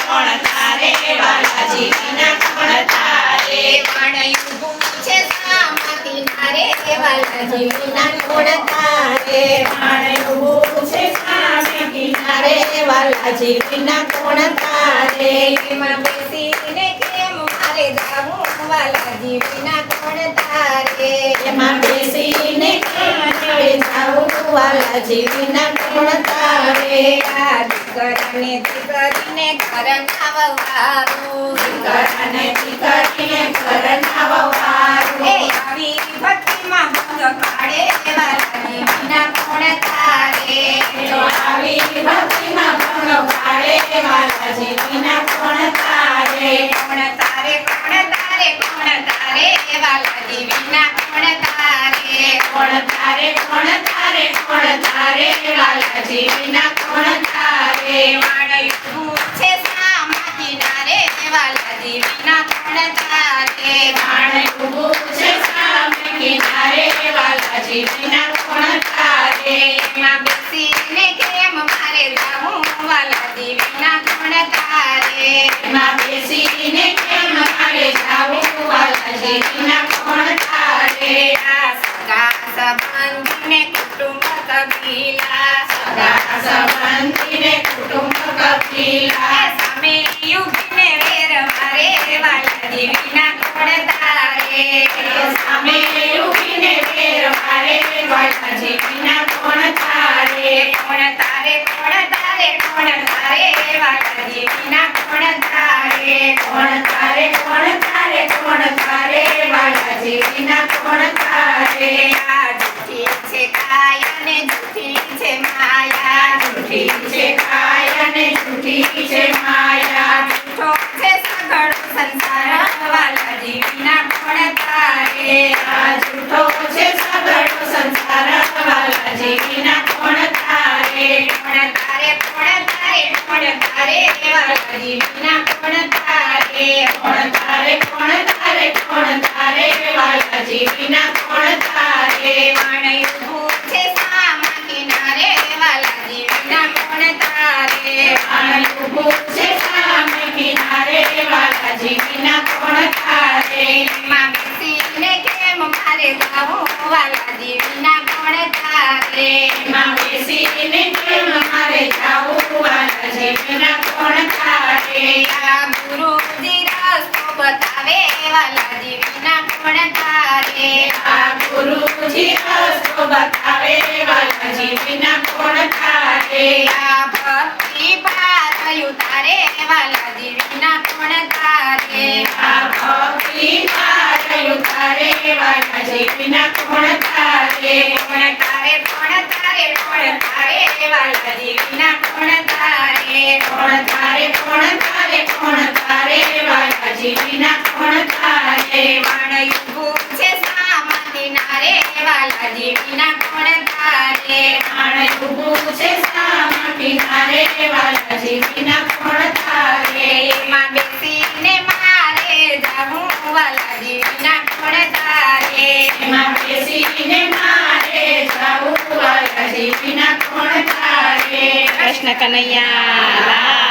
કોણ તારે વાલાજી વિના કોણ તારે વાણિયું પૂછે સામા કિનારે વાલાજી વિના કોણ તારે વાણિયું પૂછે સામે કિનારે વાલાજી વિના કોણ તારે એમાં બેસીને કેમ મારે જાવું વાલાજી વિના કોણ તારે એમાં બેસીને કેમ જાવું વાલાજી વિના કોણ તારે આ દીકરાને દીકરીને ઘર નાવવારું દીકરાને દીકરીને ઘર નાવવારું એ આવી ભક્તિમાં ભંગ પાડે વાલાજી વિના કોણ તારે જો આવી ભક્તિમાં ભંગ પાડે વાલાજી વિના કોણ તારે કોણ તારે વાલાજી વિના કોણ તારે કોણ તારે વાલાજી વિના કોણ તારે વાણિયું પૂછે સામા કિનારે વાલાજી વિના કોણ તારે વાણિયું પૂછે સામે કિનારે વાલાજી વિના કોણ તારે એમાં બેસીને કેમ મારે જાવું વાલાજી વિના કોણ તારે એમાં બેસીને કેમ મારે જાવું વાલાજી વિના કોણ તારે આ સગા સંબંધીને કુટુંબ કબીલા સગા સંબંધીને કુટુંબ કબીલા સામે યુગને વેર મારે વાલાજી વિના કોણ તારે સામે ઉભીને વેર મારે વાલાજી વિના કોણ તારે કોણ તારે વાલાજી વિના કોણ તારે કોણ તારે વાલાજી વિના કોણ તારે આ જૂઠી છે કાયા ને જૂઠી છે માયા જૂઠી છે કાયા ને જૂઠી છે માયા જૂઠો છે સઘળો સંસાર વાલાજી વિના કોણ તારે આ જૂઠો છે સગળો સંસાર વાલાજી વિના કોણ તારે કોણ તારે વાલાજી વિના કોણ તારે કોણ તારે વાલાજી વિના કોણ તારે વાણિયું પૂછે સામા કિનારે વાલાજી વિના કોણ તારે વાણિયું પૂછે સામે કિનારે વાલાજી વિના કોણ તારે એમાં બેસીને કેમ મારે જાવું વાલાજી વિના કોણ તારે એમાં બેસીને કેમ મારે જાવું વાલાજી વિના કોણ તારે આ ગુરુજી રસ્તો બતાવે વાલાજી વિના કોણ તારે આ ગુરુજી રસ્તો બતાવે વાલાજી વિના કોણ તારે આ ભક્તિ પાર ઉતારે વાલાજી વિના કોણ તારે આ ભક્તિ પાર ઉતારે વાલાજી વિના કોણ તારે કોણ તારે વાલાજી વિના કોણ તારે કોણ તારે વાલાજી વિના કોણ તારે વાણિયું પૂછે સામા કિનારે વાલાજી વિના કોણ તારે વાણિયું પૂછે સામા કિનારે વાલાજી વિના કોણ તારે એમાં બેસીને મારે જાવું વાલાજી વિના કોણ તારે એમાં બેસીને મારે જાવું વાલાજી વિના કોણ તારે કૃષ્ણ કનૈયા